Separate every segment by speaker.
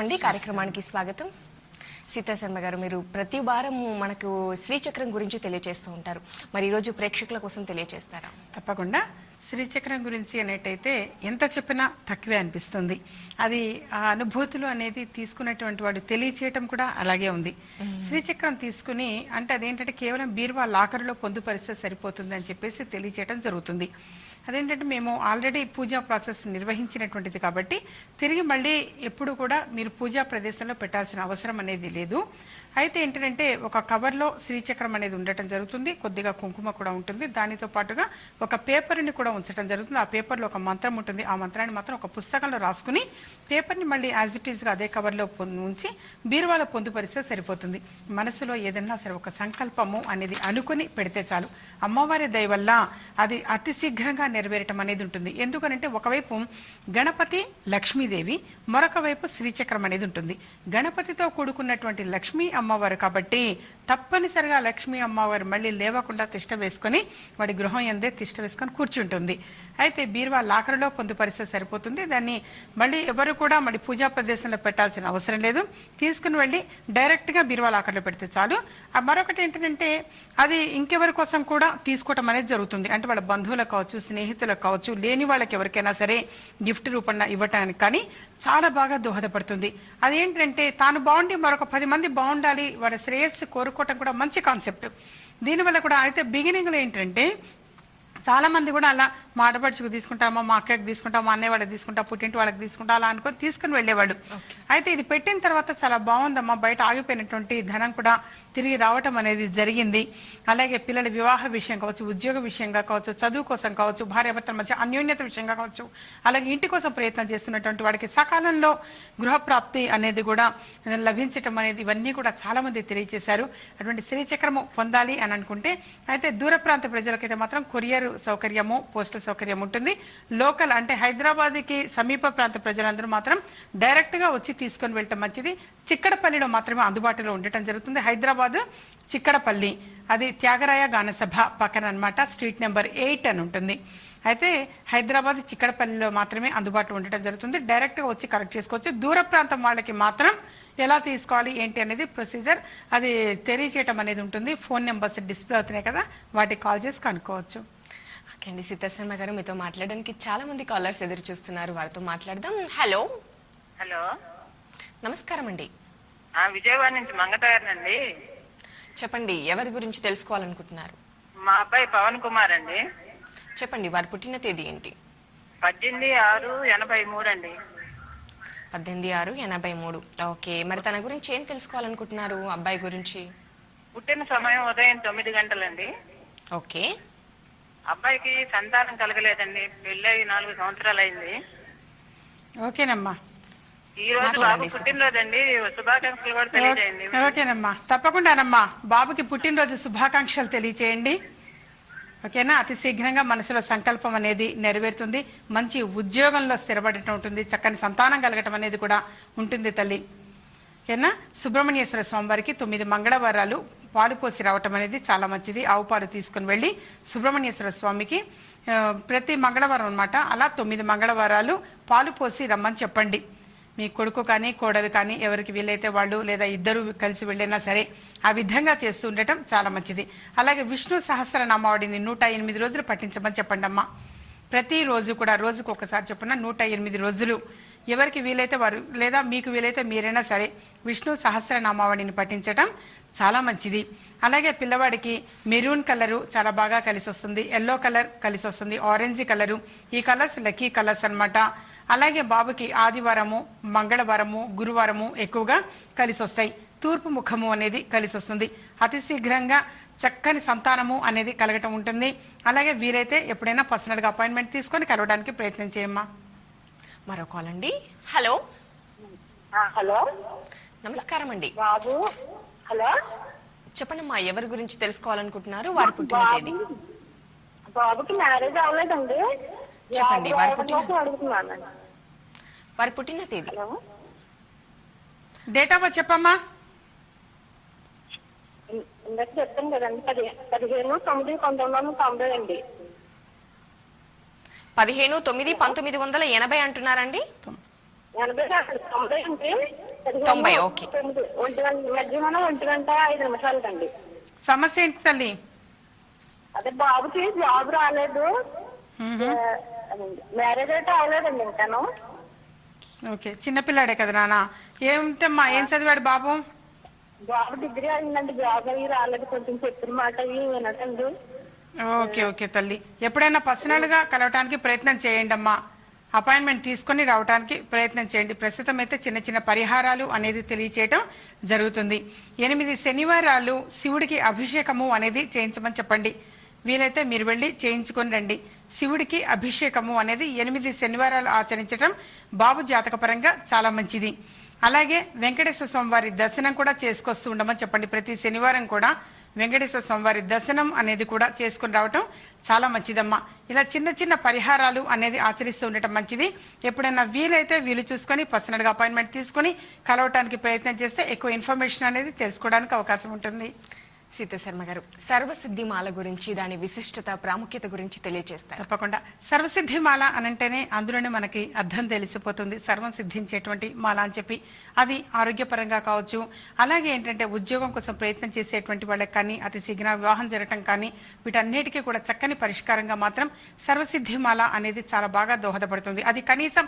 Speaker 1: నమస్కారం అండి, కార్యక్రమానికి స్వాగతం. సీతాశర్మ గారు, మీరు ప్రతి వారం మనకు శ్రీచక్రం గురించి తెలియజేస్తూ ఉంటారు. మరి ఈరోజు ప్రేక్షకుల కోసం తెలియజేస్తారా?
Speaker 2: తప్పకుండా. శ్రీచక్రం గురించి అనేటైతే ఎంత చెప్పినా తక్కువే అనిపిస్తుంది. అది ఆ అనుభూతులు అనేది తీసుకున్నటువంటి వాడు తెలియచేయటం కూడా అలాగే ఉంది. శ్రీచక్రం తీసుకుని అంటే అదేంటంటే కేవలం బీరువా లాకర్లో పొందుపరిస్తే సరిపోతుంది అని చెప్పేసి తెలియచేయటం జరుగుతుంది. అదేంటంటే మేము ఆల్రెడీ పూజా ప్రాసెస్ నిర్వహించినటువంటిది కాబట్టి తిరిగి మళ్ళీ ఎప్పుడు కూడా మీరు పూజా ప్రదేశంలో పెట్టాల్సిన అవసరం అనేది లేదు. అయితే ఏంటంటే ఒక కవర్లో శ్రీచక్రం అనేది ఉండటం జరుగుతుంది, కొద్దిగా కుంకుమ కూడా ఉంటుంది, దానితో పాటుగా ఒక పేపర్ని కూడా ఉంచడం జరుగుతుంది. ఆ పేపర్లో ఒక మంత్రం ఉంటుంది. ఆ మంత్రాన్ని మాత్రం ఒక పుస్తకంలో రాసుకుని పేపర్ని మళ్ళీ యాజ్ ఇట్ ఈస్గా అదే కవర్లో ఉంచి బీరువాలో పొందుపరిస్తే సరిపోతుంది. మనసులో ఏదన్నా సరే ఒక సంకల్పము అనేది అనుకుని పెడితే చాలు, అమ్మవారి దయ వల్ల అది అతి శీఘ్రంగా నెరవేరటం అనేది ఉంటుంది. ఎందుకనంటే ఒకవైపు గణపతి లక్ష్మీదేవి, మరొక వైపు శ్రీచక్రం అనేది ఉంటుంది. గణపతితో కూడుకున్నటువంటి లక్ష్మీ అమ్మవారు కాబట్టి తప్పనిసరిగా లక్ష్మీ అమ్మవారు మళ్ళీ లేవకుండా తిష్ట వేసుకొని వాడి గృహం ఎందే తిష్ట వేసుకొని కూర్చుంటుంది. అయితే బీరువా లాకర్లో పొందుపరిస్తే సరిపోతుంది. దాన్ని మళ్ళీ ఎవరు కూడా మళ్ళీ పూజా ప్రదేశంలో పెట్టాల్సిన అవసరం లేదు. తీసుకుని వెళ్ళి డైరెక్ట్గా బీరువా లాకర్లో పెడితే చాలు. మరొకటి ఏంటంటే అది ఇంకెవరి కోసం కూడా తీసుకోవటం అనేది జరుగుతుంది. అంటే వాళ్ళ బంధువులకు కావచ్చు, స్నేహితులకు కావచ్చు, లేని వాళ్ళకి ఎవరికైనా సరే గిఫ్ట్ రూపంలో ఇవ్వటానికి కానీ చాలా బాగా దోహదపడుతుంది. అదేంటంటే తాను బాగుండి మరొక 10 మంది బాగుండాలి, వారి శ్రేయస్సు కోరుకోవటం కూడా మంచి కాన్సెప్ట్. దీనివల్ల కూడా అయితే బిగినింగ్లో ఏంటంటే చాలా మంది కూడా అలా మా ఆడపడుచుకు తీసుకుంటామో, మా అక్కకి తీసుకుంటాం, మా అన్నయ్య వాళ్ళకి తీసుకుంటా, పుట్టింటి వాళ్ళకి తీసుకుంటా అలా అనుకొని తీసుకుని వెళ్ళేవాళ్ళు. అయితే ఇది పెట్టిన తర్వాత చాలా బాగుందమ్మా, బయట ఆగిపోయినటువంటి ధనం కూడా తిరిగి రావటం అనేది జరిగింది. అలాగే పిల్లల వివాహ విషయం కావచ్చు, ఉద్యోగ విషయంగా కావచ్చు, చదువు కోసం కావచ్చు, భార్యాభర్తల మధ్య అన్యోన్యత విషయంగా కావచ్చు, అలాగే ఇంటి కోసం ప్రయత్నం చేస్తున్నటువంటి వాడికి సకాలంలో గృహప్రాప్తి అనేది కూడా లభించటం అనేది ఇవన్నీ కూడా చాలా మంది తెలియజేశారు. అటువంటి శ్రీచక్రము పొందాలి అని అనుకుంటే అయితే దూర ప్రాంత ప్రజలకైతే మాత్రం కొరియర్ సౌకర్యము, పోస్టల్ సౌకర్యం ఉంటుంది. లోకల్ అంటే హైదరాబాద్కి సమీప ప్రాంత ప్రజలందరూ మాత్రం డైరెక్ట్ గా వచ్చి తీసుకొని వెళ్ళటం మంచిది. చిక్కడపల్లిలో మాత్రమే అందుబాటులో ఉండటం జరుగుతుంది. హైదరాబాద్ చిక్కడపల్లి, అది త్యాగరాయ గానసభ పక్కన అన్నమాట, స్ట్రీట్ నెంబర్ 8 అని ఉంటుంది. అయితే హైదరాబాద్ చిక్కడపల్లిలో మాత్రమే అందుబాటులో ఉండటం జరుగుతుంది. డైరెక్ట్ గా వచ్చి కలెక్ట్ చేసుకోవచ్చు. దూర ప్రాంతం వాళ్ళకి మాత్రం ఎలా తీసుకోవాలి ఏంటి అనేది ప్రొసీజర్ అది తెలియజేయటం అనేది ఉంటుంది. ఫోన్ నెంబర్స్ డిస్ప్లే అవుతున్నాయి కదా, వాటికి కాల్ చేసి కనుక్కోవచ్చు.
Speaker 1: ఓకే అండి, సీతాశర్మ గారు, మీతో మాట్లాడడానికి చాలా మంది కాలర్స్ ఎదురు చూస్తున్నారు, వారితో మాట్లాడదాం. హలో
Speaker 3: హలో,
Speaker 1: నమస్కారం అండి.
Speaker 3: విజయవాడ నుంచి మంగతాయర్నండి.
Speaker 1: చెప్పండి, ఎవరి గురించి తెలుసుకోవాలనుకుంటున్నారు?
Speaker 3: మా అబ్బాయి పవన్ కుమార్ అండి.
Speaker 1: చెప్పండి, వారి పుట్టిన తేదీ ఏంటి?
Speaker 3: 18/6/83 అండి.
Speaker 1: 18/6/83. ఓకే, మరి తన గురించి ఏం తెలుసుకోవాలనుకుంటున్నారు అబ్బాయి గురించి?
Speaker 3: పుట్టిన సమయం ఉదయం 9 గంటలండి.
Speaker 1: ఓకే.
Speaker 3: అబ్బాయికి సంతానం కలగలేదండి, పెళ్ళై 4 సంవత్సరాలు అయింది.
Speaker 2: ఓకేనమ్మా,
Speaker 3: ఈ రోజు బాబు పుట్టినరోజు అండి, శుభాకాంక్షలు కూడా తెలియజేయండి.
Speaker 2: ఓకేనమ్మా, తప్పకుండానమ్మా, బాబుకి పుట్టినరోజు శుభాకాంక్షలు తెలియజేయండి. ఓకేనా? అతి శీఘ్రంగా మనసులో సంకల్పం అనేది నెరవేరుతుంది. మంచి ఉద్యోగంలో స్థిరపడటం ఉంటుంది, చక్కని సంతానం కలగటం అనేది కూడా ఉంటుంది తల్లి. ఓకేనా? సుబ్రహ్మణ్యేశ్వర స్వామి వారికి 9 మంగళవారాలు పాలు పోసి రావటం అనేది చాలా మంచిది. ఆవు పాలు తీసుకుని వెళ్ళి సుబ్రహ్మణ్యేశ్వర స్వామికి ప్రతి మంగళవారం అన్నమాట అలా 9 మంగళవారాలు పాలు పోసి రమ్మని చెప్పండి. మీ కొడుకు కానీ కోడలు కానీ ఎవరికి వీలైతే వాళ్ళు, లేదా ఇద్దరు కలిసి వెళ్ళినా సరే ఆ విధంగా చేస్తూ ఉండటం చాలా మంచిది. అలాగే విష్ణు సహస్రనామావళిని 108 రోజులు పఠించమని చెప్పండి అమ్మా. ప్రతిరోజు కూడా రోజుకు ఒకసారి చొప్పున 108 రోజులు ఎవరికి వీలైతే వారు, లేదా మీకు వీలైతే మీరైనా సరే విష్ణు సహస్రనామావళిని పఠించటం చాలా మంచిది. అలాగే పిల్లవాడికి మెరూన్ కలరు చాలా బాగా కలిసి వస్తుంది, ఎల్లో కలర్ కలిసి వస్తుంది, ఆరెంజ్ కలరు, ఈ కలర్స్ లక్కీ కలర్స్ అన్నమాట. అలాగే బాబుకి ఆదివారము, మంగళవారము, గురువారము ఎక్కువగా కలిసి వస్తాయి. తూర్పు ముఖము అనేది కలిసి వస్తుంది. అతి శీఘ్రంగా చక్కని సంతానము అనేది కలగటం ఉంటుంది. అలాగే వీరైతే ఎప్పుడైనా పర్సనల్ గా అపాయింట్మెంట్ తీసుకొని కలవడానికి ప్రయత్నం చేయమ్మా.
Speaker 1: మరో కాల్ అండి. హలో
Speaker 4: హలో,
Speaker 1: నమస్కారం అండి.
Speaker 4: బాబు. హలో,
Speaker 1: చెప్పండమ్మా, ఎవరి గురించి తెలుసుకోవాలనుకుంటున్నారు, వారి పుట్టిన తేదీ?
Speaker 4: బాబుకి మ్యారేజ్ అవ్వలేదండి.
Speaker 1: చెప్పండి, వారి పుట్టిన తేదీ?
Speaker 2: డేట్ ఆఫ్ బర్త్ చెప్పమ్మా.
Speaker 4: ఇందాక చెప్తాను కదండి, 15/9/1990 అండి.
Speaker 1: 15/9/1980 అంటున్నారండి?
Speaker 4: 90 అండి.
Speaker 1: 90, ఓకే.
Speaker 4: 9 మధ్యాహ్నం 1:05 కండి.
Speaker 2: సమస్య ఏంటి తల్లి?
Speaker 4: అదే బాబుకి జాబ్ రాలేదు, మ్యారేజ్ అయితే అవ్వలేదండి ఇంకాను.
Speaker 2: ఓకే, చిన్నపిల్లాడే కదా నాన్న. ఏమిటమ్మా, ఏం చదివాడు బాబు?
Speaker 4: బాబు డిగ్రీ అయిందండి, జాబ్ అయ్యి రాలేదు, కొంచెం చెప్పిన మాట అయ్యి వినటండి.
Speaker 2: ఓకే ఓకే తల్లి, ఎప్పుడైనా పర్సనల్ గా కలవటానికి ప్రయత్నం చేయండి అమ్మా. అపాయింట్మెంట్ తీసుకొని రావడానికి ప్రయత్నం చేయండి. ప్రస్తుతం అయితే చిన్న చిన్న పరిహారాలు అనేది తెలియచేయటం జరుగుతుంది. 8 శనివారాలు శివుడికి అభిషేకము అనేది చేయించమని చెప్పండి. వీలైతే మీరు వెళ్ళి చేయించుకొని రండి. శివుడికి అభిషేకము అనేది 8 శనివారాలు ఆచరించడం బాబు జాతక పరంగా చాలా మంచిది. అలాగే వెంకటేశ్వర స్వామి వారి దర్శనం కూడా చేసుకొస్తూ ఉండమని చెప్పండి. ప్రతి శనివారం కూడా వెంకటేశ్వర స్వామి వారి దర్శనం అనేది కూడా చేసుకుని రావటం చాలా మంచిదమ్మా. ఇలా చిన్న చిన్న పరిహారాలు అనేది ఆచరిస్తూ ఉండటం మంచిది. ఎప్పుడైనా వీలైతే వీలు చూసుకొని పర్సనల్ గా అపాయింట్మెంట్ తీసుకుని కలవటానికి ప్రయత్నం చేస్తే ఎక్కువ ఇన్ఫర్మేషన్ అనేది తెలుసుకోవడానికి అవకాశం ఉంటుంది.
Speaker 1: సీతాశర్మ గారు, సర్వసిద్ధిమాల గురించి, దాని విశిష్టత, ప్రాముఖ్యత గురించి తెలియజేస్తారు.
Speaker 2: తప్పకుండా. సర్వసిద్ధి మాల అనంటేనే అందులోనే మనకి అర్థం తెలిసిపోతుంది. సర్వం సిద్ధించేటువంటి మాల అని చెప్పి, అది ఆరోగ్యపరంగా కావచ్చు, అలాగే ఏంటంటే ఉద్యోగం కోసం ప్రయత్నం చేసేటువంటి వాళ్ళకి కానీ, అతి శీఘ్ర వివాహం జరగటం కానీ, వీటన్నిటికీ కూడా చక్కని పరిష్కారంగా మాత్రం సర్వసిద్ధి మాల అనేది చాలా బాగా దోహదపడుతుంది. అది కనీసం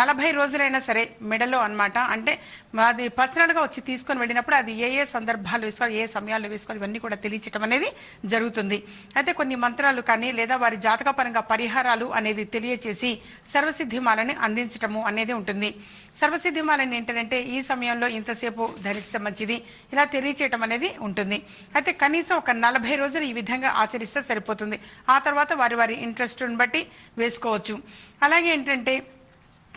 Speaker 2: 40 రోజులైనా సరే మెడలో అన్నమాట. అంటే అది పర్సనల్ గా వచ్చి తీసుకొని వెళ్ళినప్పుడు అది ఏ ఏ సందర్భాలు వేసుకోవాలి, ఏ సమయాల్లో వేసుకోవాలి, ఇవన్నీ కూడా తెలియచటం అనేది జరుగుతుంది. అయితే కొన్ని మంత్రాలు కానీ లేదా వారి జాతకపరంగా పరిహారాలు అనేది తెలియచేసి సర్వసిద్ధిమాలని అందించటము అనేది ఉంటుంది. సర్వసిద్ధిమాలని ఏంటంటే ఈ సమయంలో ఇంతసేపు ధరించడం మంచిది, ఇలా తెలియచేయటం అనేది ఉంటుంది. అయితే కనీసం ఒక 40 రోజులు ఈ విధంగా ఆచరిస్తే సరిపోతుంది. ఆ తర్వాత వారి వారి ఇంట్రెస్ట్ బట్టి వేసుకోవచ్చు. అలాగే ఏంటంటే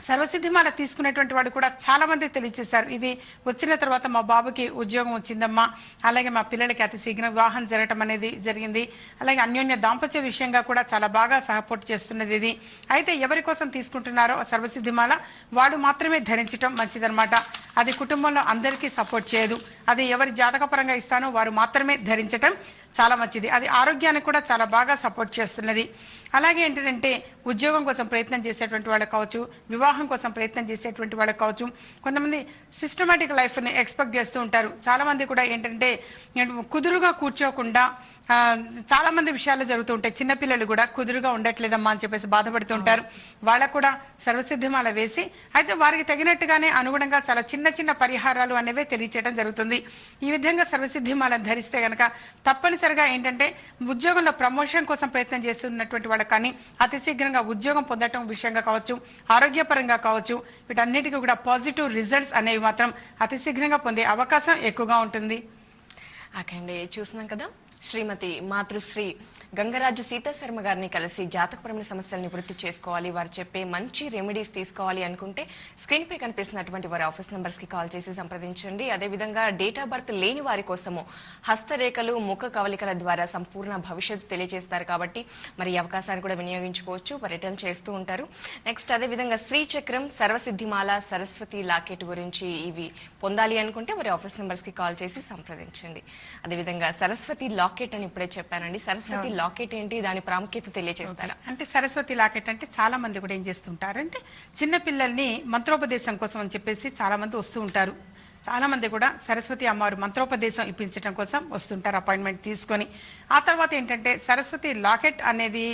Speaker 2: సర్వసిద్ధిమాల తీసుకునేటువంటి వాడు కూడా చాలా మంది తెలియజేశారు. ఇది వచ్చిన తర్వాత మా బాబుకి ఉద్యోగం వచ్చిందమ్మా, అలాగే మా పిల్లలకి అతి శీఘ్ర వివాహం జరగటం అనేది జరిగింది, అలాగే అన్యోన్య దాంపత్య విషయంగా కూడా చాలా బాగా సపోర్ట్ చేస్తున్నది ఇది. అయితే ఎవరి కోసం తీసుకుంటున్నారో సర్వసిద్ధిమాల వాడు మాత్రమే ధరించటం మంచిదన్నమాట. అది కుటుంబంలో అందరికీ సపోర్ట్ చేయదు. అది ఎవరి జాతకపరంగా ఇస్తానో వారు మాత్రమే ధరించటం చాలా మంచిది. అది ఆరోగ్యానికి కూడా చాలా బాగా సపోర్ట్ చేస్తున్నది. అలాగే ఏంటంటే ఉద్యోగం కోసం ప్రయత్నం చేసేటువంటి వాళ్ళకి కావచ్చు, వివాహం కోసం ప్రయత్నం చేసేటువంటి వాళ్ళకి కావచ్చు, కొంతమంది సిస్టమేటిక్ లైఫ్ ని ఎక్స్పెక్ట్ చేస్తూ ఉంటారు. చాలా మంది కూడా ఏంటంటే కుదురుగా కూర్చోకుండా చాలా మంది విషయాలు జరుగుతూ ఉంటాయి. చిన్నపిల్లలు కూడా కుదురుగా ఉండట్లేదమ్మా అని చెప్పేసి బాధపడుతూ ఉంటారు. వాళ్ళకు కూడా సర్వసిద్ధిమాల వేసి అయితే వారికి తగినట్టుగానే అనుగుణంగా చాలా చిన్న చిన్న పరిహారాలు అనేవి తెలియచేయడం జరుగుతుంది. ఈ విధంగా సర్వసిద్ధిమాల ధరిస్తే గనక తప్పనిసరిగా ఏంటంటే ఉద్యోగంలో ప్రమోషన్ కోసం ప్రయత్నం చేస్తున్నటువంటి వాళ్ళకి కానీ, అతి శీఘ్రంగా ఉద్యోగం పొందటం విషయంగా కావచ్చు, ఆరోగ్యపరంగా కావచ్చు, వీటన్నిటికీ కూడా పాజిటివ్ రిజల్ట్స్ అనేవి మాత్రం అతి శీఘ్రంగా పొందే అవకాశం ఎక్కువగా ఉంటుంది.
Speaker 1: ఓకే, చూస్తున్నాం కదా, శ్రీమతి మాతృశ్రీ గంగరాజు సీతాశర్మ గారిని కలిసి జాతకపరమైన సమస్యలను నివృత్తి చేసుకోవాలి, వారు చెప్పే మంచి రెమెడీస్ తీసుకోవాలి అనుకుంటే స్క్రీన్ పై కనిపిస్తున్నటువంటి వారి ఆఫీస్ నంబర్స్ కి కాల్ చేసి సంప్రదించండి. అదేవిధంగా డేట్ ఆఫ్ బర్త్ లేని వారి కోసము హస్తరేఖలు, ముఖ కవలికల ద్వారా సంపూర్ణ భవిష్యత్తు తెలియజేస్తారు. కాబట్టి మరి ఈ అవకాశాన్ని కూడా వినియోగించుకోవచ్చు, పర్యటన చేస్తూ ఉంటారు. నెక్స్ట్ అదేవిధంగా శ్రీచక్రం, సర్వసిద్ధిమాల, సరస్వతి లాకెట్ గురించి ఇవి పొందాలి అనుకుంటే వారి ఆఫీస్ నంబర్స్ కి కాల్ చేసి సంప్రదించండి. అదేవిధంగా సరస్వతి లాకెట్ అని ఇప్పుడే చెప్పానండి. సరస్వతి లాకెట్ ఏంటి, దాని ప్రాముఖ్యత తెలియజేస్తారా?
Speaker 2: అంటే సరస్వతి లాకెట్ అంటే చాలా మంది కూడా ఏం చేస్తుంటారు అంటే చిన్న పిల్లల్ని మంత్రోపదేశం కోసం అని చెప్పేసి చాలా మంది వస్తూ ఉంటారు. చాలా మంది కూడా సరస్వతి అమ్మవారు మంత్రోపదేశం ఇప్పించడం కోసం వస్తుంటారు అపాయింట్మెంట్ తీసుకొని. ఆ తర్వాత ఏంటంటే సరస్వతి లాకెట్ అనేది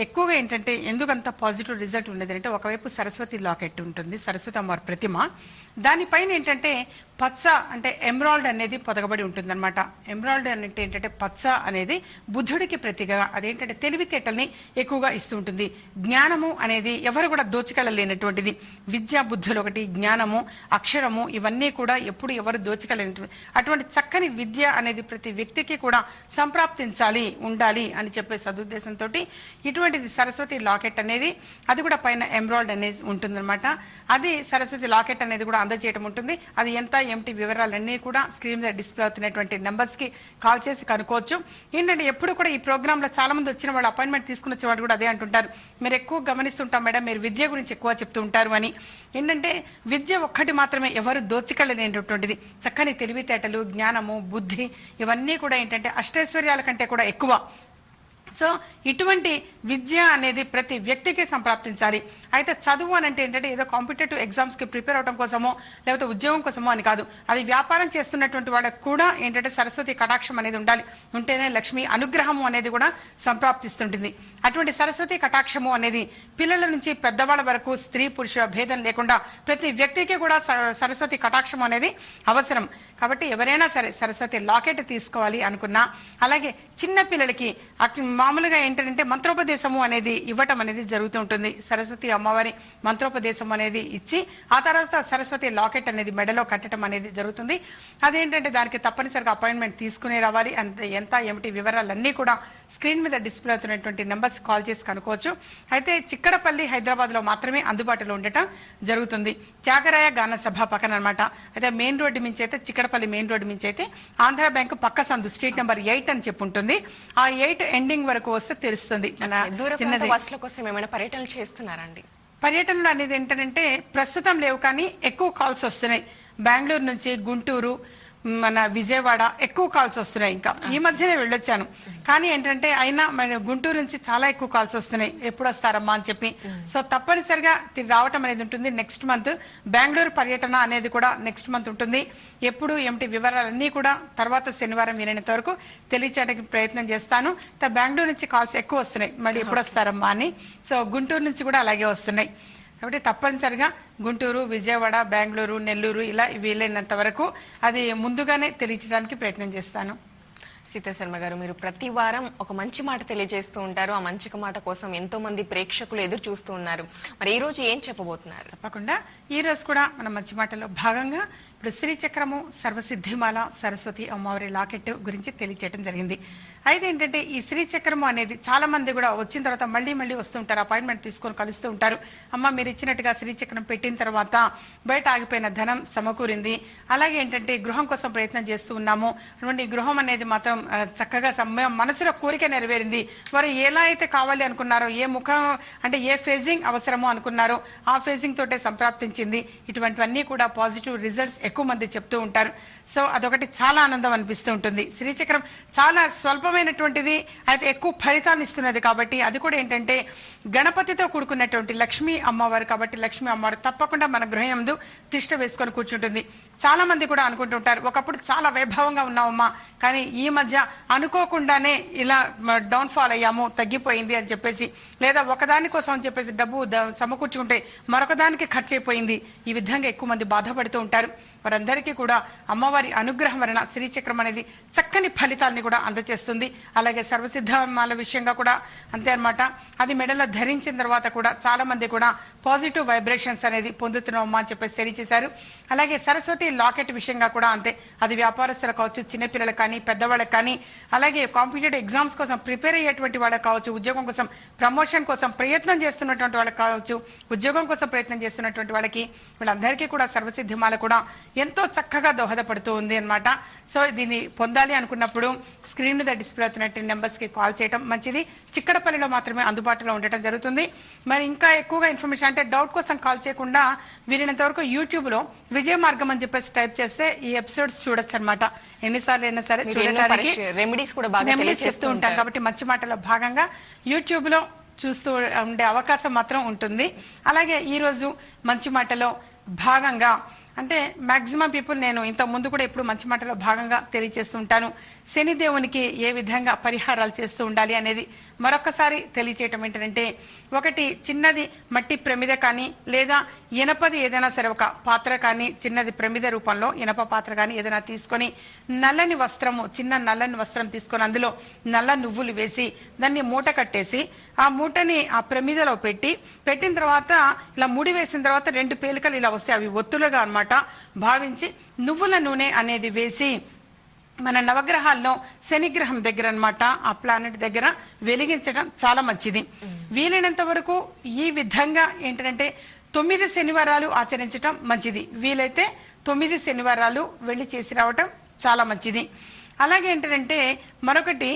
Speaker 2: ఎక్కువగా ఏంటంటే ఎందుకంత పాజిటివ్ రిజల్ట్ ఉన్నది అంటే, ఒకవైపు సరస్వతి లాకెట్ ఉంటుంది, సరస్వతి అమ్మవారి ప్రతిమ, దానిపైన ఏంటంటే పచ్చ అంటే ఎమరాల్డ్ అనేది పొదగబడి ఉంటుంది అనమాట. ఎమరాల్డ్ అంటే ఏంటంటే పచ్చ అనేది బుద్ధుడికి ప్రతిగా, అదేంటంటే తెలివితేటల్ని ఎక్కువగా ఇస్తూ ఉంటుంది. జ్ఞానము అనేది ఎవరు కూడా దోచుకెళ్ళలేనటువంటిది. విద్యా బుద్ధులు ఒకటి, జ్ఞానము, అక్షరము, ఇవన్నీ కూడా ఎప్పుడు ఎవరు దోచుకెళ్ళలేనటువంటి అటువంటి చక్కని విద్య అనేది ప్రతి వ్యక్తికి కూడా సంప్రాప్తించాలి, ఉండాలి అని చెప్పే సదుద్దేశంతో ఇటువంటిది సరస్వతి లాకెట్ అనేది, అది కూడా పైన ఎమరాల్డ్ అనేది ఉంటుందన్నమాట. అది సరస్వతి లాకెట్ అనేది కూడా అందజేయడం ఉంటుంది. అది ఎంత ఏమిటి వివరాలన్నీ కూడా స్క్రీన్ మీద డిస్ప్లే అవుతున్నటువంటి నెంబర్స్ కి కాల్ చేసి కనుక్కోవచ్చు. ఏంటంటే ఎప్పుడు కూడా ఈ ప్రోగ్రామ్ లో చాలా మంది వచ్చిన వాళ్ళు అపాయింట్మెంట్ తీసుకుని వచ్చే వాళ్ళు కూడా అదే అంటుంటారు, మీరు ఎక్కువ గమనిస్తుంటాం మేడం, మీరు విద్య గురించి ఎక్కువ చెప్తూ ఉంటారు అని. ఏంటంటే విద్య ఒక్కటి మాత్రమే ఎవరు దోచుకెళ్ళలేనటువంటిది. చక్కని తెలివితేటలు, జ్ఞానము, బుద్ధి, ఇవన్నీ కూడా ఏంటంటే అష్టైశ్వర్యాల కంటే కూడా ఎక్కువ. సో ఇటువంటి విద్య అనేది ప్రతి వ్యక్తికి సంప్రాప్తించాలి. అయితే చదువు అని అంటే ఏంటంటే ఏదో కాంపిటేటివ్ ఎగ్జామ్స్ కి ప్రిపేర్ అవడం కోసమో లేకపోతే ఉద్యోగం కోసమో అని కాదు. అది వ్యాపారం చేస్తున్నటువంటి వాళ్ళకి కూడా ఏంటంటే సరస్వతి కటాక్షం అనేది ఉండాలి. ఉంటేనే లక్ష్మి అనుగ్రహము అనేది కూడా సంప్రాప్తిస్తుంటుంది. అటువంటి సరస్వతి కటాక్షము అనేది పిల్లల నుంచి పెద్దవాళ్ళ వరకు స్త్రీ పురుష భేదం లేకుండా ప్రతి వ్యక్తికి కూడా సరస్వతి కటాక్షం అనేది అవసరం. కాబట్టి ఎవరైనా సరే సరస్వతి లాకెట్ తీసుకోవాలి అనుకున్నా, అలాగే చిన్న పిల్లలకి మామూలుగా ఏంటంటే మంత్రోపదేశము అనేది ఇవ్వటం అనేది జరుగుతూ ఉంటుంది. సరస్వతి అమ్మవారి మంత్రోపదేశం అనేది ఇచ్చి ఆ తర్వాత సరస్వతి లాకెట్ అనేది మెడలో కట్టడం అనేది జరుగుతుంది. అదేంటంటే దానికి తప్పనిసరిగా అపాయింట్మెంట్ తీసుకుని రావాలి. ఎంత ఏమిటి వివరాలన్నీ కూడా స్క్రీన్ మీద డిస్ప్లే అవుతున్నటువంటి నెంబర్స్ కాల్ చేసి కనుక్కోవచ్చు. అయితే చిక్కడపల్లి హైదరాబాద్ లో మాత్రమే అందుబాటులో ఉండటం జరుగుతుంది. త్యాగరాయ గాన సభ పక్కన అనమాట. అయితే మెయిన్ రోడ్డు నుంచి అయితే చిక్కడపల్లి మెయిన్ రోడ్డు నుంచి అయితే ఆంధ్ర బ్యాంక్ పక్క సందు స్ట్రీట్ నెంబర్ 8 అని చెప్పి ఉంటుంది. ఆ 8 ఎండింగ్ వరకు వస్తే తెలుస్తుంది.
Speaker 1: బస్సుల కోసం ఏమైనా పర్యటనలు చేస్తున్నారండి?
Speaker 2: పర్యటనలు అనేది ఏంటంటే ప్రస్తుతం లేవు, కానీ ఎక్కువ కాల్స్ వస్తున్నాయి. బెంగళూరు నుంచి, గుంటూరు, మన విజయవాడ ఎక్కువ కాల్స్ వస్తున్నాయి. ఇంకా ఈ మధ్యనే వెళ్ళొచ్చాను, కానీ ఏంటంటే అయినా మన గుంటూరు నుంచి చాలా ఎక్కువ కాల్స్ వస్తున్నాయి. ఎప్పుడు వస్తారమ్మా అని చెప్పి. సో తప్పనిసరిగా రావటం అనేది ఉంటుంది. నెక్స్ట్ మంత్ బెంగళూరు పర్యటన అనేది కూడా నెక్స్ట్ మంత్ ఉంటుంది. ఎప్పుడు ఏమిటి వివరాలన్నీ కూడా తర్వాత శనివారం వీలైనంత వరకు తెలియచేయడానికి ప్రయత్నం చేస్తాను. బెంగళూరు నుంచి కాల్స్ ఎక్కువ వస్తున్నాయి, మళ్ళీ ఎప్పుడు వస్తారమ్మా అని. సో గుంటూరు నుంచి కూడా అలాగే వస్తున్నాయి. కాబట్టి తప్పనిసరిగా గుంటూరు, విజయవాడ, బెంగళూరు, నెల్లూరు ఇలా వీలైనంత వరకు అది ముందుగానే తెలియచేయడానికి ప్రయత్నం చేస్తాను.
Speaker 1: సీతా శర్మ గారు, మీరు ప్రతి వారం ఒక మంచి మాట తెలియజేస్తూ ఉంటారు. ఆ మంచి మాట కోసం ఎంతో మంది ప్రేక్షకులు ఎదురు చూస్తూ ఉన్నారు. మరి ఈ రోజు ఏం చెప్పబోతున్నారు?
Speaker 2: తప్పకుండా ఈ రోజు కూడా మన మంచి మాటలో భాగంగా ఇప్పుడు శ్రీచక్రము, సర్వసిద్ధిమాల, సరస్వతి అమ్మవారి లాకెట్ గురించి తెలియచేయడం జరిగింది. అయితే ఏంటంటే ఈ శ్రీచక్రము అనేది చాలా మంది కూడా వచ్చిన తర్వాత మళ్ళీ మళ్ళీ వస్తుంటారు, అపాయింట్మెంట్ తీసుకొని కలుస్తూ ఉంటారు. అమ్మ మీరు ఇచ్చినట్టుగా శ్రీచక్రం పెట్టిన తర్వాత బయట ఆగిపోయిన ధనం సమకూరింది, అలాగే ఏంటంటే గృహం కోసం ప్రయత్నం చేస్తూ ఉన్నాము, అటువంటి గృహం అనేది మాత్రం చక్కగా మనసులో కోరిక నెరవేరింది. వారు ఎలా అయితే కావాలి అనుకున్నారో, ఏ ముఖం అంటే ఏ ఫేజింగ్ అవసరమో అనుకున్నారో ఆ ఫేజింగ్ తోటే సంప్రాప్తించింది. ఇటువంటివన్నీ కూడా పాజిటివ్ రిజల్ట్స్ ఎక్కువ మంది చెప్తూ ఉంటారు. సో అదొకటి చాలా ఆనందం అనిపిస్తూ ఉంటుంది. శ్రీచక్రం చాలా స్వల్పమైనటువంటిది, అయితే ఎక్కువ ఫలితాన్ని ఇస్తున్నది. కాబట్టి అది కూడా ఏంటంటే గణపతితో కూడుకున్నటువంటి లక్ష్మీ అమ్మవారు. కాబట్టి లక్ష్మీ అమ్మవారు తప్పకుండా మన గృహం యందు తిష్ట వేసుకొని కూర్చుంటుంది. చాలా మంది కూడా అనుకుంటుంటారు, ఒకప్పుడు చాలా వైభవంగా ఉన్నామమ్మా, కానీ ఈ మధ్య అనుకోకుండానే ఇలా డౌన్ ఫాల్ అయ్యాము, తగ్గిపోయింది అని చెప్పేసి, లేదా ఒకదాని కోసం అని చెప్పేసి డబ్బు సమకూర్చుకుంటే మరొకదానికి ఖర్చు అయిపోయింది. ఈ విధంగా ఎక్కువ మంది బాధపడుతూ ఉంటారు. వారందరికీ కూడా అమ్మవారి అనుగ్రహం వలన శ్రీచక్రం అనేది చక్కని ఫలితాలని కూడా అందజేస్తుంది. అలాగే సర్వసిద్ధమాల విషయంగా కూడా అంతే అన్నమాట. అది మెడలో ధరించిన తర్వాత కూడా చాలా మంది కూడా పాజిటివ్ వైబ్రేషన్స్ అనేది పొందుతున్నామమ్మా అని చెప్పేసి తెలియజేశారు. అలాగే సరస్వతి లాకెట్ విషయంగా కూడా అంతే. అది వ్యాపారస్తులు కావచ్చు, చిన్నపిల్లలకు కానీ, పెద్దవాళ్ళకి కానీ, అలాగే కాంపిటేటివ్ ఎగ్జామ్స్ కోసం ప్రిపేర్ అయ్యేటువంటి వాళ్ళకి కావచ్చు, ఉద్యోగం కోసం ప్రమోషన్ కోసం ప్రయత్నం చేస్తున్నటువంటి వాళ్ళకి కావచ్చు, ఉద్యోగం కోసం ప్రయత్నం చేస్తున్నటువంటి వాళ్ళకి, వీళ్ళందరికీ కూడా సర్వసిద్ధిమాల కూడా ఎంతో చక్కగా దోహదపడుతూ ఉంది అన్నమాట. సో దీన్ని పొందాలి అనుకున్నప్పుడు స్క్రీన్ మీద డిస్ప్లే అవుతున్నట్టు నెంబర్స్ కి కాల్ చేయడం మంచిది. చిక్కడపల్లిలో మాత్రమే అందుబాటులో ఉండటం జరుగుతుంది. మరి ఇంకా ఎక్కువగా ఇన్ఫర్మేషన్ అంటే డౌట్ కోసం కాల్ చేయకుండా వీరినంత వరకు యూట్యూబ్ లో విజయ మార్గం అని చెప్పేసి టైప్ చేస్తే ఈ ఎపిసోడ్స్ చూడొచ్చు అనమాట. ఎన్నిసార్లు అయినా సరే చూడడానికి
Speaker 1: రెమెడీస్ కూడా బాగా
Speaker 2: చేస్తూ ఉంటాం. కాబట్టి మంచి మాటలో భాగంగా యూట్యూబ్ లో చూస్తూ ఉండే అవకాశం మాత్రం ఉంటుంది. అలాగే ఈ రోజు మంచి మాటలో భాగంగా అంటే మాక్సిమం పీపుల్ నేను ఇంత ముందు కూడా ఎప్పుడు మంచి మాటలో భాగంగా తెలియజేస్తుంటాను. శనిదేవునికి ఏ విధంగా పరిహారాలు చేస్తూ ఉండాలి అనేది మరొకసారి తెలియచేయటం ఏంటంటే, ఒకటి చిన్నది మట్టి ప్రమిద కానీ, లేదా ఇనపది ఏదైనా సరే ఒక పాత్ర కానీ, చిన్నది ప్రమిద రూపంలో ఇనప పాత్ర కానీ ఏదైనా తీసుకొని నల్లని వస్త్రము, చిన్న నల్లని వస్త్రం తీసుకొని అందులో నల్ల నువ్వులు వేసి దాన్ని మూట కట్టేసి ఆ మూటని ఆ ప్రమిదలో పెట్టిన తర్వాత ఇలా ముడి వేసిన తర్వాత 2 పేలికలు ఇలా వస్తాయి. అవి ఒత్తులుగా అన్నమాట భావించి నువ్వుల నూనె అనేది వేసి మన నవగ్రహాల్లో శనిగ్రహం దగ్గర అన్నమాట, ఆ ప్లానెట్ దగ్గర వెలిగించడం చాలా మంచిది. వీలైనంత వరకు ఈ విధంగా ఏంటంటే 9 శనివారాలు ఆచరించడం మంచిది. వీలైతే 9 శనివారాలు వెళ్లి చేసి రావటం చాలా మంచిది. అలాగే ఏంటంటే మరొకటి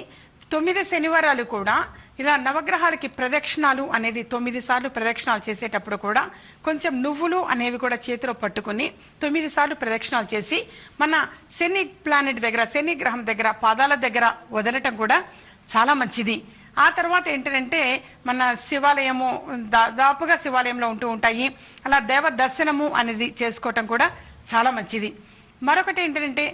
Speaker 2: 9 శనివారాలు కూడా ఇలా నవగ్రహాలకి ప్రదక్షిణాలు అనేది 9 సార్లు ప్రదక్షిణాలు చేసేటప్పుడు కూడా కొంచెం నువ్వులు అనేవి కూడా చేతిలో పట్టుకుని 9 సార్లు ప్రదక్షిణాలు చేసి మన శని ప్లానెట్ దగ్గర, శని గ్రహం దగ్గర, పాదాల దగ్గర వదలటం కూడా చాలా మంచిది. ఆ తర్వాత ఏంటంటే మన శివాలయము దాదాపుగా శివాలయంలో ఉంటూ ఉంటాయి. అలా దేవ దర్శనము అనేది చేసుకోవటం కూడా చాలా మంచిది. మరొకటి ఏంటంటే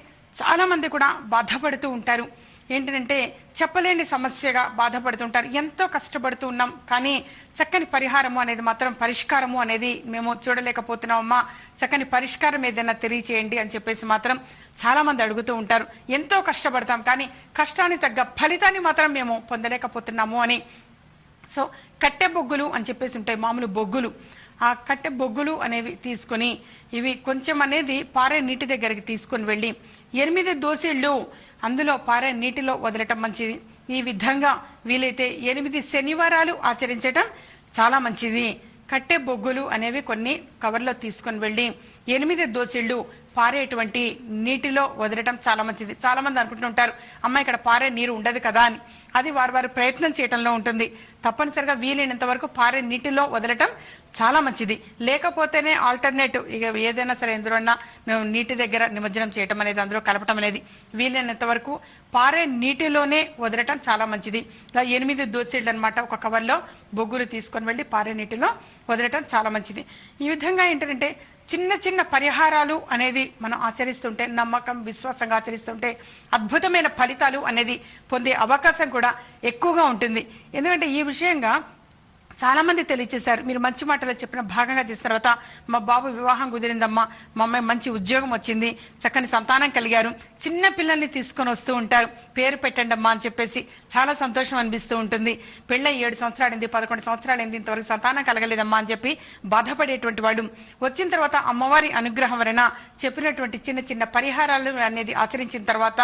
Speaker 2: చాలా మంది కూడా బాధపడుతూ ఉంటారు. ఏంటంటే చెప్పలేని సమస్యగా బాధపడుతుంటారు. ఎంతో కష్టపడుతూ ఉన్నాం, కానీ చక్కని పరిహారము అనేది మాత్రం పరిష్కారము అనేది మేము చూడలేకపోతున్నామమ్మా, చక్కని పరిష్కారం ఏదైనా తెలియచేయండి అని చెప్పేసి మాత్రం చాలా మంది అడుగుతూ ఉంటారు. ఎంతో కష్టపడతాం, కానీ కష్టానికి తగ్గ ఫలితాన్ని మాత్రం మేము పొందలేకపోతున్నాము అని. సో కట్టె బొగ్గులు అని చెప్పేసి ఉంటాయి, మామూలు బొగ్గులు. ఆ కట్టె బొగ్గులు అనేవి తీసుకొని ఇవి కొంచెం అనేది పారే నీటి దగ్గరికి తీసుకొని వెళ్ళి 8 దోసిళ్ళు అందులో పారే నీటిలో వదలటం మంచిది. ఈ విధంగా వీలైతే 8 శనివారాలు ఆచరించటం చాలా మంచిది. కట్టె బొగ్గులు అనేవి కొన్ని కవర్లో తీసుకొని వెళ్ళి 8 దోసిళ్ళు పారేటువంటి నీటిలో వదలటం చాలా మంచిది. చాలా మంది అనుకుంటుంటారు, అమ్మ ఇక్కడ పారే నీరు ఉండదు కదా అని. అది వారి ప్రయత్నం చేయటంలో ఉంటుంది. తప్పనిసరిగా వీలైనంత వరకు పారే నీటిలో వదలటం చాలా మంచిది. లేకపోతేనే ఆల్టర్నేటివ్ ఇక ఏదైనా సరే ఎందులోన్నా నీటి దగ్గర నిమజ్జనం చేయటం అనేది, అందులో కలపటం అనేది వీలైనంత వరకు పారే నీటిలోనే వదలటం చాలా మంచిది. 8 దోసిళ్ళు అనమాట ఒక కవర్లో బొగ్గులు తీసుకొని వెళ్ళి పారే నీటిలో వదలటం చాలా మంచిది. ఈ విధంగా ఏంటంటే చిన్న చిన్న పరిహారాలు అనేది మనం ఆచరిస్తుంటే, నమ్మకం విశ్వాసంగా ఆచరిస్తుంటే అద్భుతమైన ఫలితాలు అనేది పొందే అవకాశం కూడా ఎక్కువగా ఉంటుంది. ఎందుకంటే ఈ విషయంగా చాలా మంది తెలియచేశారు. మీరు మంచి మాటలు చెప్పిన భాగంగా చేసిన తర్వాత మా బాబు వివాహం కుదిరిందమ్మా, మా అమ్మాయి మంచి ఉద్యోగం వచ్చింది, చక్కని సంతానం కలిగారు, చిన్న పిల్లల్ని తీసుకొని వస్తూ ఉంటారు, పేరు పెట్టండి అమ్మా అని చెప్పేసి చాలా సంతోషం అనిపిస్తూ ఉంటుంది. పెళ్ళై 7 సంవత్సరాలైంది, 11 సంవత్సరాలైంది, ఇంతవరకు సంతానం కలగలేదమ్మా అని చెప్పి బాధపడేటువంటి వాళ్ళు వచ్చిన తర్వాత అమ్మవారి అనుగ్రహం వలన చెప్పినటువంటి చిన్న చిన్న పరిహారాలు అనేది ఆచరించిన తర్వాత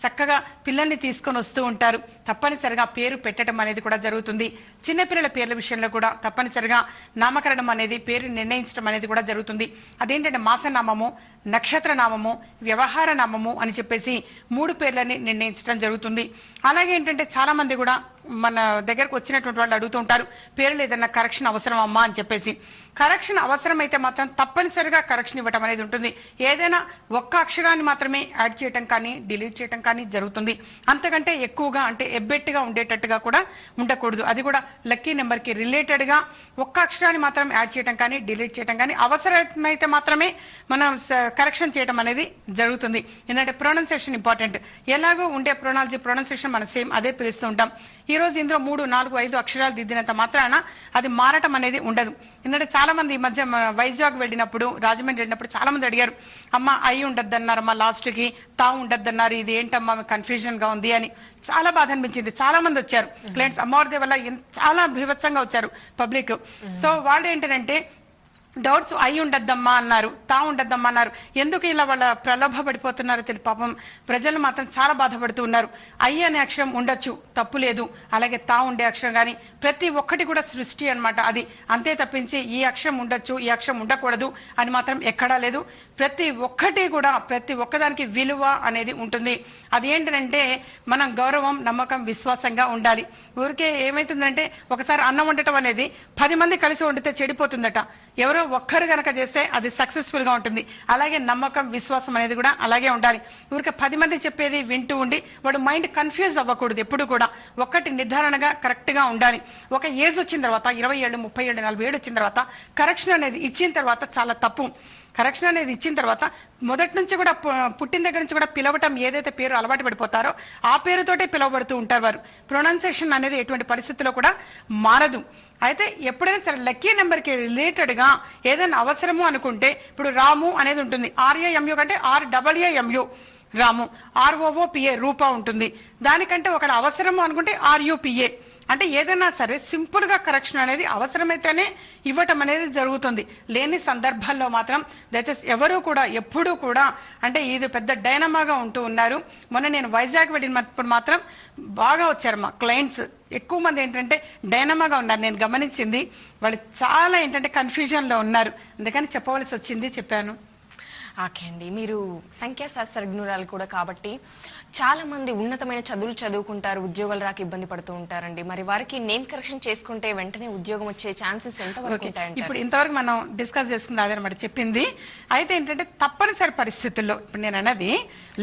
Speaker 2: చక్కగా పిల్లల్ని తీసుకొని వస్తూ ఉంటారు. తప్పనిసరిగా పేరు పెట్టడం అనేది కూడా జరుగుతుంది. చిన్నపిల్లల పేర్ల విషయంలో కూడా తప్పనిసరిగా నామకరణం అనేది, పేరు నిర్ణయించడం అనేది కూడా జరుగుతుంది. అదేంటంటే మాసనామము, నక్షత్ర నామము, వ్యవహార నామము అని చెప్పేసి 3 పేర్లని నిర్ణయించడం జరుగుతుంది. అలాగే ఏంటంటే చాలా మంది కూడా మన దగ్గరకు వచ్చినటువంటి వాళ్ళు అడుగుతూ ఉంటారు, పేర్లు ఏదన్నా కరెక్షన్ అవసరం అమ్మా అని చెప్పేసి. కరెక్షన్ అవసరమైతే మాత్రం తప్పనిసరిగా కరెక్షన్ ఇవ్వటం అనేది ఉంటుంది. ఏదైనా ఒక్క అక్షరాన్ని మాత్రమే యాడ్ చేయటం కానీ డిలీట్ చేయటం కానీ జరుగుతుంది. అంతకంటే ఎక్కువగా అంటే ఎబ్బెట్టుగా ఉండేటట్టుగా కూడా ఉండకూడదు. అది కూడా లక్కీ నెంబర్కి రిలేటెడ్గా ఒక్క అక్షరాన్ని మాత్రం యాడ్ చేయటం కానీ డిలీట్ చేయటం కానీ అవసరమైతే మాత్రమే మనం కరెక్షన్ చేయటం అనేది జరుగుతుంది. ఎందుకంటే ప్రొనౌన్సియేషన్ ఇంపార్టెంట్. ఎలాగో ఉండే ప్రొనౌన్సియేషన్ మనం సేమ్ అదే పిలుస్తూ ఉంటాం. ఈ రోజు ఇందులో 3, 4, 5 అక్షరాలు దిద్దినంత మాత్రాన అది మారటం అనేది ఉండదు. ఎందుకంటే చాలా మంది ఈ మధ్య వైజాగ్ వెళ్ళినప్పుడు, రాజమండ్రి వెళ్ళినప్పుడు చాలా మంది అడిగారు, అమ్మ అయి ఉండద్దన్నారమ్మా, లాస్ట్ కి తా ఉండద్దన్నారు, ఇది ఏంటమ్మా కన్ఫ్యూజన్ గా ఉంది అని. చాలా బాధ అనిపించింది. చాలా మంది వచ్చారు క్లయింట్స్, అమ్మవారి వల్ల చాలా బీభత్సంగా వచ్చారు పబ్లిక్. సో వాళ్ళు ఏంటంటే డౌట్స్ అయి ఉండద్దమ్మా అన్నారు, తా ఉండద్దమ్మా అన్నారు. ఎందుకు ఇలా వాళ్ళ ప్రలోభ పడిపోతున్నారో తెలియదు. పాపం ప్రజలు మాత్రం చాలా బాధపడుతూ ఉన్నారు. అయ్యి అనే అక్షరం ఉండొచ్చు, తప్పు లేదు. అలాగే తా ఉండే అక్షరం కానీ ప్రతి ఒక్కటి కూడా సృష్టి అన్నమాట. అది అంతే తప్పించి ఈ అక్షరం ఉండొచ్చు, ఈ అక్షరం ఉండకూడదు అని మాత్రం ఎక్కడా లేదు. ప్రతి ఒక్కటి కూడా ప్రతి ఒక్కదానికి విలువ అనేది ఉంటుంది. అది ఏంటంటే మనం గౌరవం, నమ్మకం, విశ్వాసంగా ఉండాలి. ఊరికే ఏమైతుందంటే ఒకసారి అన్నం వండటం అనేది 10 మంది కలిసి వండితే చెడిపోతుందట. ఎవరో ఒక్కరు గనక చేస్తే అది సక్సెస్ఫుల్ గా ఉంటుంది. అలాగే నమ్మకం, విశ్వాసం అనేది కూడా అలాగే ఉండాలి. ఊరికే 10 మంది చెప్పేది వింటూ ఉండి వాడు మైండ్ కన్ఫ్యూజ్ అవ్వకూడదు. ఎప్పుడు కూడా ఒక్కటి నిర్ధారణగా కరెక్ట్ గా ఉండాలి. ఒక ఏజ్ వచ్చిన తర్వాత 20 ఏళ్ళు, 30 ఏళ్ళు, 40 ఏళ్ళు వచ్చిన తర్వాత కరెక్షన్ అనేది ఇచ్చిన తర్వాత చాలా తప్పు. కరెక్షన్ అనేది ఇచ్చిన తర్వాత మొదటి నుంచి కూడా పుట్టిన దగ్గర నుంచి కూడా పిలవటం, ఏదైతే పేరు అలవాటు పడిపోతారో ఆ పేరుతోటే పిలువబడుతూ ఉంటారు వారు. ప్రొనౌన్సియేషన్ అనేది ఎటువంటి పరిస్థితుల్లో కూడా మారదు. అయితే ఎప్పుడైనా సరే లక్కీ నెంబర్కి రిలేటెడ్గా ఏదైనా అవసరము అనుకుంటే, ఇప్పుడు రాము అనేది ఉంటుంది, RAMU కంటే RAAMU రాము, ROOPA రూపా ఉంటుంది. దానికంటే ఒకటి అవసరము అనుకుంటే RUPA. అంటే ఏదైనా సరే సింపుల్ గా కరెక్షన్ అనేది అవసరమైతేనే ఇవ్వటం అనేది జరుగుతుంది. లేని సందర్భాల్లో మాత్రం దయచేసి ఎవరు కూడా ఎప్పుడూ కూడా అంటే ఇది పెద్ద డైనమాగా ఉంటూ ఉన్నారు. మొన్న నేను వైజాగ్ వెళ్ళినప్పుడు మాత్రం బాగా వచ్చారు మా క్లయింట్స్. ఎక్కువ మంది ఏంటంటే డైనమాగా ఉన్నారు. నేను గమనించింది వాళ్ళు చాలా ఏంటంటే కన్ఫ్యూజన్ లో ఉన్నారు. అందుకని చెప్పవలసి వచ్చింది, చెప్పాను.
Speaker 1: ఓకే అండి, మీరు సంఖ్యాశాస్త్రజ్ఞురాలు కూడా కాబట్టి చాలా మంది ఉన్నతమైన చదువులు చదువుకుంటారు, ఉద్యోగాలు రాక ఇబ్బంది పడుతూ ఉంటారండి. మరి వారికి నేమ్ కరెక్షన్ చేసుకుంటే వెంటనే ఉద్యోగం వచ్చే ఛాన్సెస్ ఎంతవరకు ఉంటాయండి?
Speaker 2: ఇప్పుడు ఇంతవరకు మనం డిస్కస్ చేసుకుంది అదనమాట చెప్పింది. అయితే ఏంటంటే తప్పనిసరి పరిస్థితుల్లో ఇప్పుడు నేను అన్నది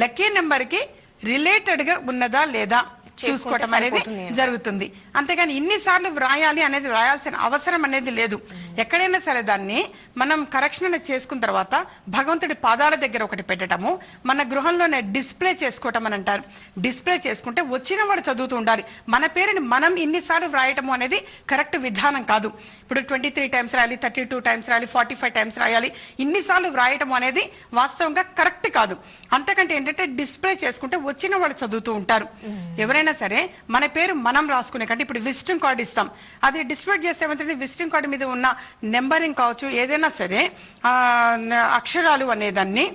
Speaker 2: లక్కీ నెంబర్ కి రిలేటెడ్ గా ఉన్నదా లేదా, చూసుకోవటం అనేది జరుగుతుంది. అంతేగాని ఇన్నిసార్లు వ్రాయాలి అనేది వ్రాయాల్సిన అవసరం అనేది లేదు. ఎక్కడైనా సరే దాన్ని మనం కరెక్షన్ అనేది చేసుకున్న తర్వాత భగవంతుడి పాదాల దగ్గర ఒకటి పెట్టడము, మన గృహంలోనే డిస్ప్లే చేసుకోవటం అని అంటారు. డిస్ప్లే చేసుకుంటే వచ్చిన వాడు చదువుతూ ఉండాలి. మన పేరుని మనం ఇన్నిసార్లు వ్రాయటము అనేది కరెక్ట్ విధానం కాదు. ఇప్పుడు 23 టైమ్స్ రాయాలి, 32 టైమ్స్ రాయాలి, 45 టైమ్స్ రాయాలి. ఇన్నిసార్లు వ్రాయటం అనేది వాస్తవంగా కరెక్ట్ కాదు. అంతకంటే ఏంటంటే డిస్ప్లే చేసుకుంటే వచ్చిన వాళ్ళు చదువుతూ ఉంటారు. ఎవరైనా సరే మన పేరు మనం రాసుకునే కంటే ఇప్పుడు విజిటింగ్ కార్డు ఇస్తాం, అది డిస్ప్లే చేస్తే ఏమంటే విజిటింగ్ కార్డు మీద ఉన్న నెంబరింగ్ కావచ్చు, ఏదైనా సరే అక్షరాలు అనేదాన్ని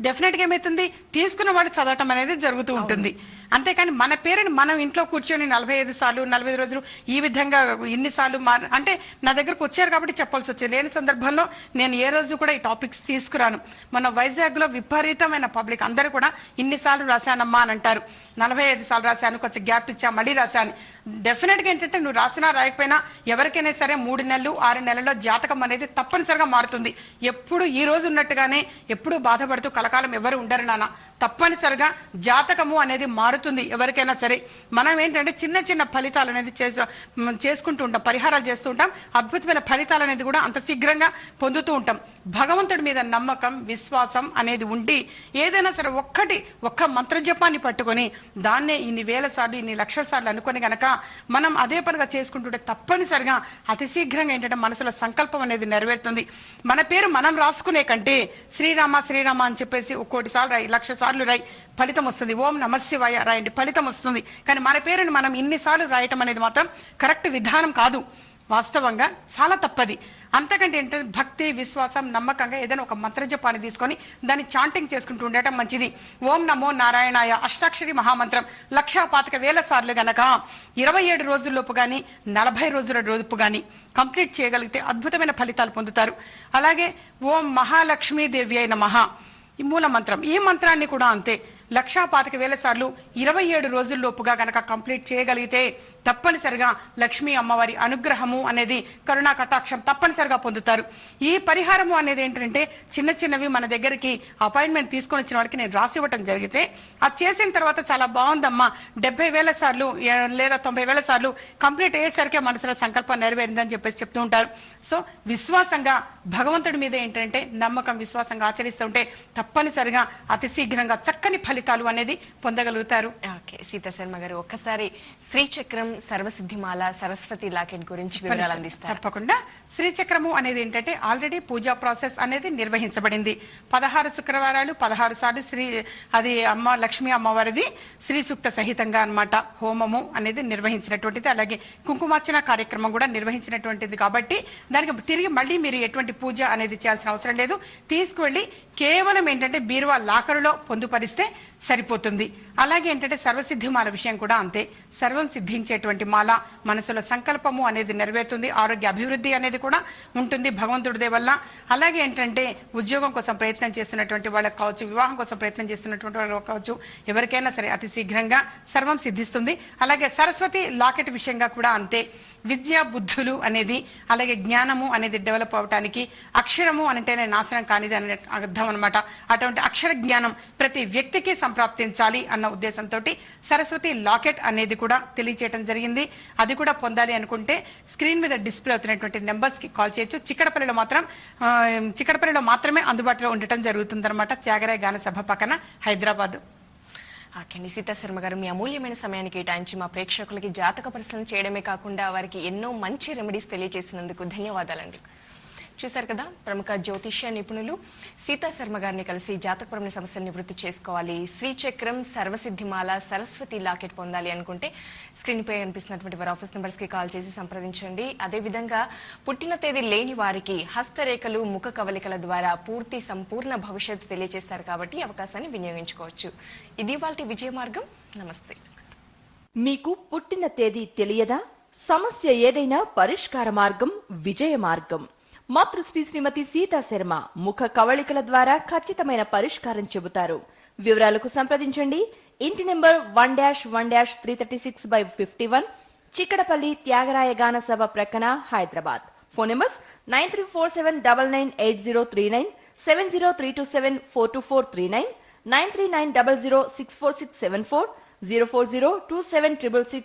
Speaker 2: డెఫినెట్ గా ఏమైతుంది, తీసుకున్న వాడు చదవటం అనేది జరుగుతూ ఉంటుంది. అంతేకాని మన పేరుని మనం ఇంట్లో కూర్చొని 45 సార్లు 45 రోజులు ఈ విధంగా ఇన్నిసార్లు అంటే నా దగ్గరకు వచ్చారు కాబట్టి చెప్పాల్సి వచ్చింది. లేని సందర్భంలో నేను ఏ రోజు కూడా ఈ టాపిక్స్ తీసుకురాను. మన వైజాగ్ లో విపరీతమైన పబ్లిక్ అందరూ కూడా ఇన్నిసార్లు రాశానమ్మా అని అంటారు. 45 సార్లు రాశాను, కొంచెం గ్యాప్ ఇచ్చా, మళ్ళీ రాశాను. డెఫినెట్ గా ఏంటంటే నువ్వు రాసినా రాయకపోయినా ఎవరికైనా సరే 3 నెలలు 6 నెలల్లో జాతకం అనేది తప్పనిసరిగా మారుతుంది. ఎప్పుడు ఈ రోజు ఉన్నట్టుగానే ఎప్పుడు బాధపడుతూ కలకాలం ఎవరు ఉండరు నాన్న. తప్పనిసరిగా జాతకము అనేది మారుతుంది ఎవరికైనా సరే. మనం ఏంటంటే చిన్న చిన్న ఫలితాలు అనేది చేసుకుంటూ ఉంటాం, పరిహారాలు చేస్తూ ఉంటాం. అద్భుతమైన ఫలితాలు అనేది కూడా అంత శీఘ్రంగా పొందుతూ ఉంటాం. భగవంతుడి మీద నమ్మకం, విశ్వాసం అనేది ఉండి ఏదైనా సరే ఒక్క మంత్రజపాన్ని పట్టుకొని దాన్నే ఇన్ని వేల సార్లు ఇన్ని లక్షల సార్లు అనుకొని గనక మనం అదే పనిగా చేసుకుంటుంటే తప్పనిసరిగా అతి శీఘ్రంగా ఏంటంటే మనసులో సంకల్పం అనేది నెరవేరుతుంది. మన పేరు మనం రాసుకునే కంటే శ్రీరామ శ్రీరామ అని చెప్పేసి 1,000 సార్లు రాయి, 1,00,000 సార్లు రాయి, ఫలితం వస్తుంది. ఓం నమశివాయ రాయండి, ఫలితం వస్తుంది. కానీ మన పేరుని మనం ఇన్నిసార్లు రాయటం అనేది మాత్రం కరెక్ట్ విధానం కాదు. వాస్తవంగా చాలా తప్పది. అంతకంటే ఏంటంటే భక్తి, విశ్వాసం, నమ్మకంగా ఏదైనా ఒక మంత్రజపాన్ని తీసుకొని దాన్ని చాంటింగ్ చేసుకుంటూ ఉండటం మంచిది. ఓం నమో నారాయణాయ అష్టాక్షరి మహామంత్రం 1,25,000 సార్లు గనక 27 రోజుల్లోపు గాని 40 రోజుల లోపు గాని కంప్లీట్ చేయగలిగితే అద్భుతమైన ఫలితాలు పొందుతారు. అలాగే ఓం మహాలక్ష్మీదేవి అయిన మహా ఈ మూల మంత్రం, ఈ మంత్రాన్ని కూడా అంతే 1,25,000 సార్లు 27 రోజుల్లోపుగా గనక కంప్లీట్ చేయగలిగితే తప్పనిసరిగా లక్ష్మీ అమ్మవారి అనుగ్రహము అనేది కరుణా కటాక్షం తప్పనిసరిగా పొందుతారు. ఈ పరిహారము అనేది ఏంటంటే చిన్న చిన్నవి మన దగ్గరికి అపాయింట్మెంట్ తీసుకొని వచ్చిన వాడికి నేను రాసి ఇవ్వటం జరిగితే అది చేసిన తర్వాత చాలా బాగుందమ్మా 70,000 సార్లు లేదా 90,000 సార్లు కంప్లీట్ అయ్యేసరికి మనసులో సంకల్పం నెరవేరిందని చెప్పేసి చెప్తూ ఉంటారు. సో విశ్వాసంగా భగవంతుడి మీద ఏంటంటే నమ్మకం, విశ్వాసంగా ఆచరిస్తుంటే తప్పనిసరిగా అతి శీఘ్రంగా చక్కని ఫలితాలు అనేది పొందగలుగుతారు.
Speaker 1: ఓకే సీతా శర్మ గారు, ఒక్కసారి శ్రీచక్రం, సర్వసిద్ధిమాల, సరస్వతి లాకెట్ గురించి వివరాలు అందిస్తారు?
Speaker 2: తప్పకుండా. శ్రీచక్రము అనేది ఏంటంటే ఆల్రెడీ పూజా ప్రాసెస్ అనేది నిర్వహించబడింది. 16 శుక్రవారాలు 16 సార్లు అది లక్ష్మీ అమ్మవారిది శ్రీ సూక్త సహితంగా అన్నమాట హోమము అనేది నిర్వహించినటువంటిది. అలాగే కుంకుమార్చన కార్యక్రమం కూడా నిర్వహించినటువంటిది. కాబట్టి దానికి తిరిగి మళ్ళీ మీరు ఎటువంటి పూజ అనేది చేయాల్సిన అవసరం లేదు. తీసుకువెళ్ళి కేవలం ఏంటంటే బీరువా లాకరులో పొందుపరిస్తే సరిపోతుంది. అలాగే ఏంటంటే సర్వసిద్ధిమాల విషయం కూడా అంతే. సర్వం సిద్ధించేటువంటి మాల, మనసులో సంకల్పము అనేది నెరవేరుతుంది. ఆరోగ్య అభివృద్ధి అనేది కూడా ఉంటుంది భగవంతుడి వల్ల. అలాగే ఏంటంటే ఉద్యోగం కోసం ప్రయత్నం చేస్తున్నటువంటి వాళ్ళకి కావచ్చు, వివాహం కోసం ప్రయత్నం చేస్తున్నటువంటి వాళ్ళకి కావచ్చు, ఎవరికైనా సరే అతి శీఘ్రంగా సర్వం సిద్ధిస్తుంది. అలాగే సరస్వతి లాకెట్ విషయంగా కూడా అంతే. విద్యా బుద్ధులు అనేది అలాగే జ్ఞానము అనేది డెవలప్ అవటానికి అక్షరము అంటేనే నాశనం కానిది అనే అర్థం అనమాట. అటువంటి అక్షర జ్ఞానం ప్రతి వ్యక్తికి సంప్రాప్తించాలి అన్న ఉద్దేశంతో సరస్వతి లాకెట్ అనేది కూడా తెలియచేయడం జరిగింది. అది కూడా పొందాలి అనుకుంటే స్క్రీన్ మీద డిస్ప్లే అవుతున్నటువంటి నెంబర్స్ కి కాల్ చేయొచ్చు. చిక్కడపల్లిలో మాత్రమే అందుబాటులో ఉండటం జరుగుతుంది అనమాట. త్యాగరాయ గాన సభ పక్కన, హైదరాబాద్.
Speaker 1: ఓకే సీతా శర్మ గారు, మీ అమూల్యమైన సమయాన్ని కేటాయించి మా ప్రేక్షకులకి జాతక పరిశీలన చేయడమే కాకుండా వారికి ఎన్నో మంచి రెమెడీస్ తెలియజేసినందుకు ధన్యవాదాలండి. చూశారు కదా, ప్రముఖ జ్యోతిష్య నిపుణులు సీతా శర్మ గారిని కలిసి జాతకపరమైన సమస్యలు నివృత్తి చేసుకోవాలి, శ్రీచక్రం, సర్వసిద్ధిమాల, సరస్వతి లాకెట్ పొందాలి అనుకుంటే స్క్రీన్ పై కనిపిస్తున్నటువంటి వారి ఆఫీస్ నెంబర్స్ కి కాల్ చేసి సంప్రదించండి. అదేవిధంగా పుట్టిన తేదీ లేని వారికి హస్తరేఖలు, ముఖ కవలికల ద్వారా సంపూర్ణ భవిష్యత్తు తెలియజేస్తారు కాబట్టి అవకాశాన్ని వినియోగించుకోవచ్చు. ఇది వాటి విజయ మార్గం. నమస్తే.
Speaker 5: మీకు పుట్టిన తేదీ తెలియదా? సమస్య ఏదైనా పరిష్కార మార్గం విజయ మార్గం. మాతృశ్రీ శ్రీమతి సీతా శర్మ ముఖ కవళికల ద్వారా ఖచ్చితమైన పరిష్కారం చెబుతారు. వివరాలకు సంప్రదించండి. ఇంటి నెంబర్ 1-1-336/51, చిక్కడపల్లి, త్యాగరాయ గాన సభ ప్రక్కన, హైదరాబాద్. Phone numbers 9347998039, 70327424339, 9390064674, 0402766